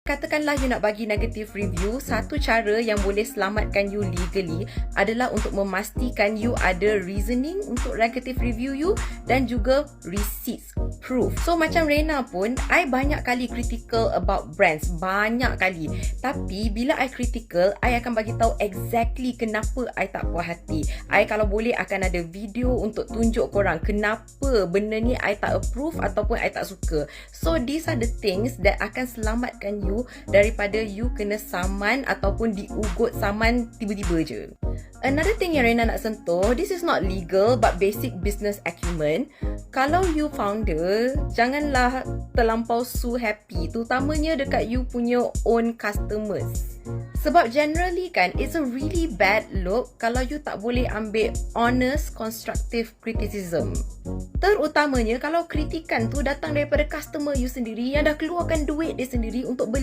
katakanlah you nak bagi negative review, satu cara yang boleh selamatkan you legally adalah untuk memastikan you ada reasoning untuk negative review you dan juga receipts, proof. So macam Rena pun, I banyak kali critical about brands, banyak kali. Tapi bila I critical, I akan bagi tahu exactly kenapa I tak puas hati. I kalau boleh akan ada video untuk tunjuk korang kenapa benda ni I tak approve ataupun I tak suka. So these are the things that akan selamatkan you daripada you kena saman ataupun diugut saman tiba-tiba je. Another thing yang Rena nak sentuh, this is not legal but basic business acumen. Kalau you founder, janganlah terlampau so happy, terutamanya dekat you punya own customers. Sebab generally kan, it's a really bad look kalau you tak boleh ambil honest, constructive criticism. Terutamanya kalau kritikan tu datang daripada customer you sendiri yang dah keluarkan duit dia sendiri untuk beli